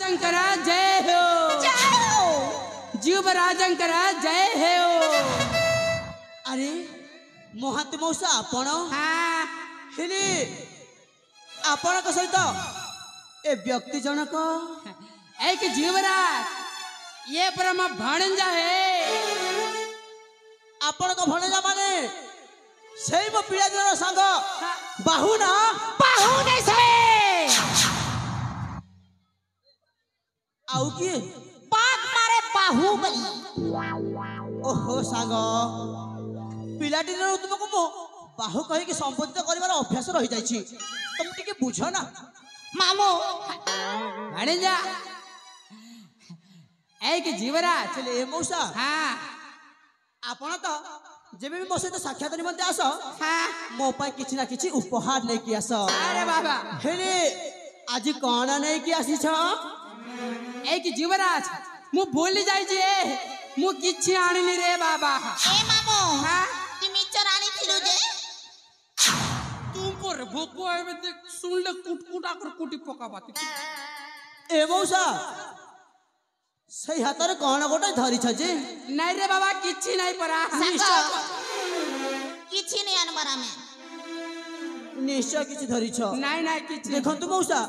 शंकर जय हो जीवराजंकर जय हो। अरे महांती मौसा आपण हाँ हेले आपण सहित ए व्यक्ति जनक एक जीवराज ये परम भाणंजा है। आपण को भणजा माने सेई मो पिला जन संग बाहु ना बाहु नहीं से आउ की पाक मारे बाहुबली। ओहो सांग पिलाटी रे तुमको मो बाहु कहि के संबोधित करिवार अभ्यास रहि जाई छी तुम टिके बुझो ना मामू भाणंजा एक जीवराज चले ए मौसा हाँ आपण तो जेबे भी मो सहित साक्षात निमंते आस हाँ मो पाई किछि ना किछि उपहार नै कि आस। अरे बाबा हेले आज कोन नै कि आसी छ एक जीवराज मु भूल जाई जे मु किछि आनिनी रे बाबा। ए मामू हाँ तुम चरानी थिलो जे तुम पर भोको आवे देख सुन ले कुटकुटा कर कुटी पका बाती ए मौसा सही हाथ रे कोन गोटे धरि छ जे नहीं रे बाबा किछि नहीं परा किछि नहीं अनबरा में निश्चय किछि धरि छ नहीं नहीं किछि देखंतु मौसा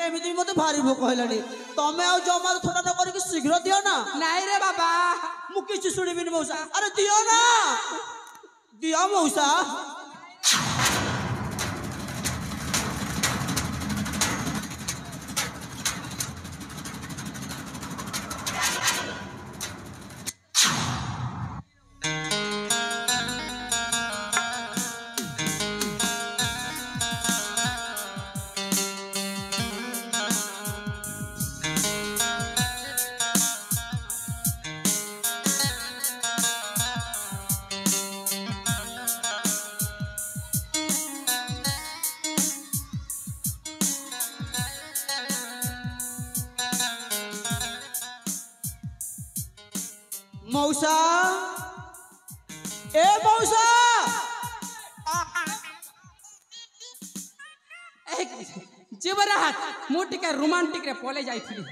एमिति मते भारी भोक होइलानी तमे आ जमा थोड़ा न करी शीघ्र दियो ना। नहीं रे बाबा मु किछि सुनिबिनी मौसा अरे दियो ना दियो मौसा। मौसा ए मौसा एक जीवराज मु टिके रोमांटिक रे पले जाइथिली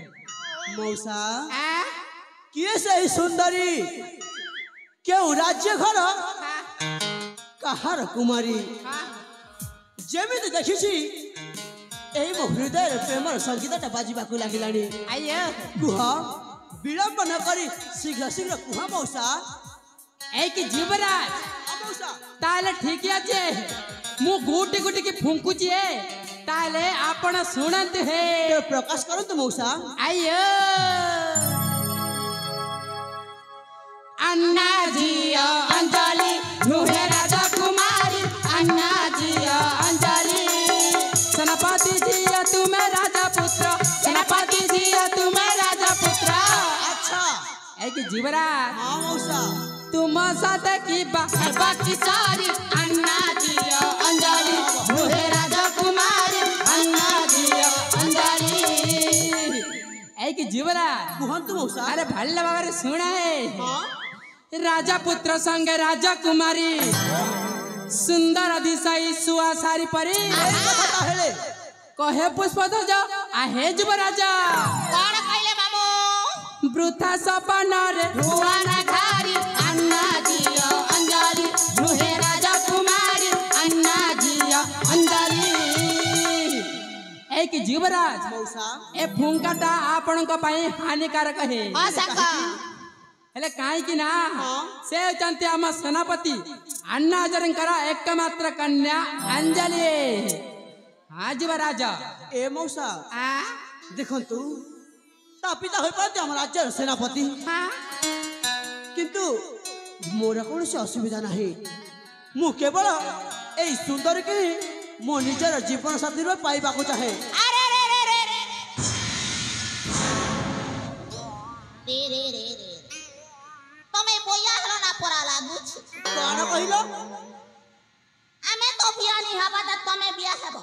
मौसा आ किए से सुंदरी केउ राज्य घर कहार कुमारी जेमिति देखिछि एई मो हृदय प्रेमर संगीतटा बाजिबाकू लागिलानी। आइयो कुह विलंब न करी शीघ्र शीघ्र कुह मौसा। एक जीवराज मौसा ताले ठीक আছে मु गुटी गुटी की फुंकुची है ताले आपण सुनंत है ते प्रकाश करंतु मौसा। आइयो अन्ना जिया अंजलि नुहे राजा कुमारी अन्ना जिया अंजलि सेनापति जिया तुम्हें राजा पुत्र सेनापति जिया तुम्हें राजा पुत्र। अच्छा एक जीवराज हां मौसा तुम साथ की बाकी सारी अन्ना जिया अंजलि नुहे राजा कुमारी अन्ना जिया अंजलि। एक जीवराज कुहंतु मौसा। अरे भल्ला बाबा रे सुना है हां राजा पुत्र संग राजा कुमारी सुंदर अधिशायी सुआ सारी परी कथा हेले कहे पुष्पध्वज आहे युवराजा कौन कहले मामू वृथा सपन रे भुवन घारी अन्ना जिया अंजलि नुहे राजा कुमारी अन्ना जिया अंजलि। एक जीवराज मौसा ए फुंकाटा आपण को पाई हानिकारक है हां संका हेले काई कि ना से चंते आम सेनापति अन्ना हजारंकर एकमात्र कन्या अंजलि। हाँ जीवराज ए मौसा आ देखंतु ता पिता होई पाते हम राज्य सेनापति हाँ किंतु मोर कौन से असुविधा नहीं मु केवल ए सुंदर के मो निजर जीवन साथी रे पाइबा को चाहे। अरे रे रे रे रे रे रे रे रे तमे बोया हलो ना परा लागु कोन कहिलो आमे तो बिया नहीं हबा त तमे बिया हेबो।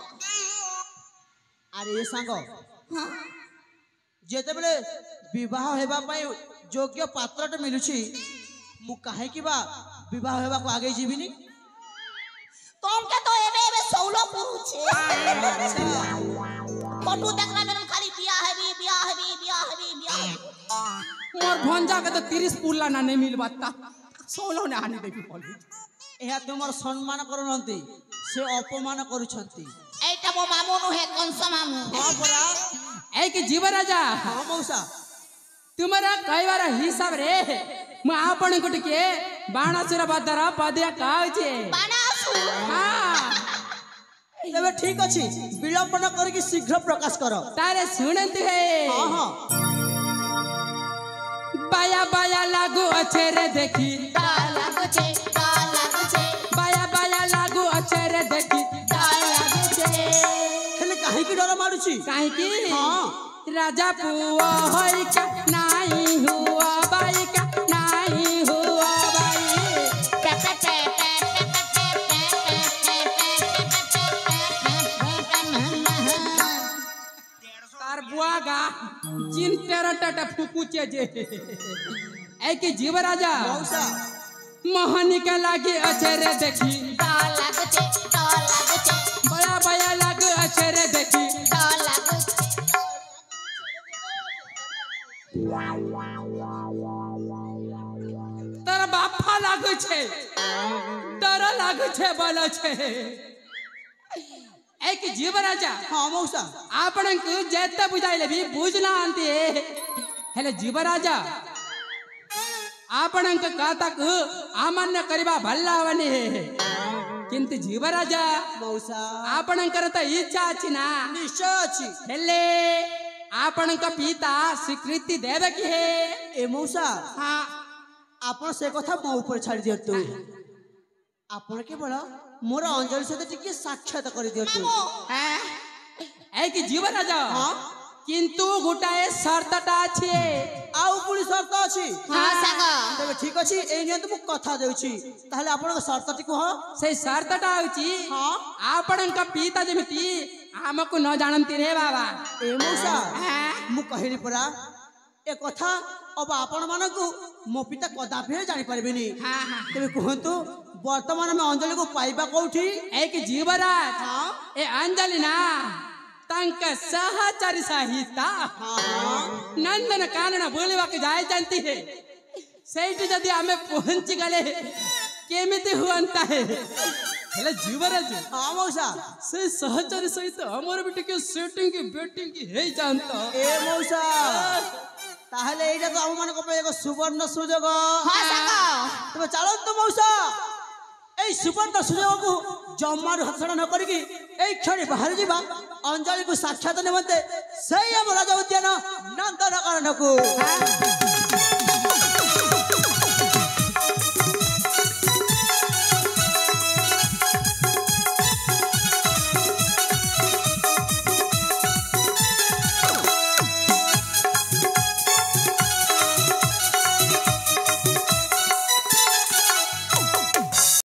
अरे ये सांग हां जेते बेले विवाह हेबा पई योग्य पात्रटे मिलुछि मु काहे कि बा विवाह हेबा को आगे जीविनी तुमके तो एबे एबे 16 पुरुष छे पटु देखला बेरम खाली बिया हेबी मोर भंजा के तो 30 पुल्ला ना नहीं मिल बाता 16 ने हानि देबी बोली ଏହା ତୁମର ସମ୍ମାନ କରୁନାହାନ୍ତି ସେ ଅପମାନ କରୁଛନ୍ତି। এইটা মো মামু নুহে কনস মামু। ହଁ ପରା ए कि जीव राजा ହଁ ମଉସା तुम्हारा कई बार हिसाब रे मैं आपण को टिके बाणासुर बदर पदिया कहूचे বানাসু हां ଏବେ ଠିକ ଅଛି ବିଳମ୍ବ ନ କରିକି ଶୀଘ୍ର ପ୍ରକାଶ କର। तारे सुनंत है ହଁ ହଁ बाया बाया लागू अच्छे रे देखी লাগুছে बाया बाया लागू अच्छे रे देखी লাগুছে ହେଲେ କାହିଁକି ଡର ମାଡୁଛି? काहे की ହଁ राजा पुआ होई का नहीं हुआ बाई का नहीं हुआ बाई तार बुआगा जिन तेरा टटा फुकुचे जे ए कि जीव राजा ମଉସା मोहनी के लागी अच्छे रे देखी লাগুছে बया बया लागू अच्छे रे देखी तारा बापा लागू छे तारा लागू छे बोलो छे एक जीव राजा ହଁ ମଉସା आपणଙ୍କୁ ଯେତେ ବୁଝାଇଲେ ବି ବୁଝୁନାହାନ୍ତି ହେଲେ जीव राजा ଆପଣଙ୍କ କଥାକୁ ଅମାନ୍ୟ କରିବା ଭଲ ହବନି କିନ୍ତୁ जीव राजा ମଉସା ଆପଣଙ୍କର ତ ଇଚ୍ଛା ଅଛି ନା ନିଶ୍ଚୟ ଅଛି। ହେଲେ ଆପଣଙ୍କ ପିତା ସ୍ୱୀକୃତି ଦେବେ କି ଏ ମଉସା ହଁ ଆପଣ ସେ କଥା ମୋ ଉପରେ ଛାଡ଼ି ଦିଅନ୍ତୁ। ଆପଣ କେବଳ ମୋର ଅଞ୍ଜଳି ସହିତ ଟିକେ ସାକ୍ଷାତ କରିଦିଅନ୍ତୁ। ଏ କି जीव राजा ହଁ କିନ୍ତୁ ଗୋଟାଏ ସର୍ତ୍ତଟା ଅଛି ଆଉ ପୁଣି ସର୍ତ୍ତ ଅଛି। ହଁ ସାଙ୍ଗ ତେବେ ଠିକ ଅଛି ଏଇ ନିୟନ୍ତୁ ମୁଁ କଥା ଦେଉଛି ତାହେଲେ ଆପଣଙ୍କ ସର୍ତ୍ତଟି କୁହ। ସେଇ ସର୍ତ୍ତଟା ହଉଛି ହଁ ଆପଣଙ୍କ ପିତା ଯେମିତି ଆମକୁ ନ ଜାଣନ୍ତି ରେ ବାବା ଏ ମଉସା ହଁ ମୁଁ କହିଲି ପରା ଏ କଥା ଅବା ଆପଣ ମାନଙ୍କୁ ମୋ ପିତା କଦାପି ଜାଣିପାରିବେନି। ହଁ ତେବେ କୁହନ୍ତୁ ବର୍ତ୍ତମାନ ଆମେ ଅଞ୍ଜଳିକୁ ପାଇବା କୋଉଠି? एक जीवराज ହଁ ए अंजलि ना तंक सहचरी सहित ହଁ ହଁ नंदन कानन बोलवा के जाय जानती है सेठी जदी हमें पहुंच गले केमिति हुअंता है हेले जीवराज ହଁ ମଉସା से सहचरी सहित हमर बिटी के सेटिंग की बेटिंग की हे जानता ଏ ମଉସା ତାହେଲେ ଏଇଟା ତ ଆମମାନଙ୍କ ପାଇଁ ଏକ ସୁବର୍ଣ୍ଣ ସୁଯୋଗ। ହଁ ସାଙ୍ଗ ତେବେ ଚାଲନ୍ତୁ ମଉସା ଏଇ ସୁବର୍ଣ୍ଣ ସୁଯୋଗକୁ ଜମାରୁ ହାତଛଡ଼ା ନ କରିକି ଏଇ କ୍ଷଣି ବାହାରି ଯିବା ଅଞ୍ଜଳିକୁ ସାକ୍ଷାତ ନିମନ୍ତେ ସେଇ ଆମ ରାଜ ଉଦ୍ୟାନ ନନ୍ଦନକାନନକୁ।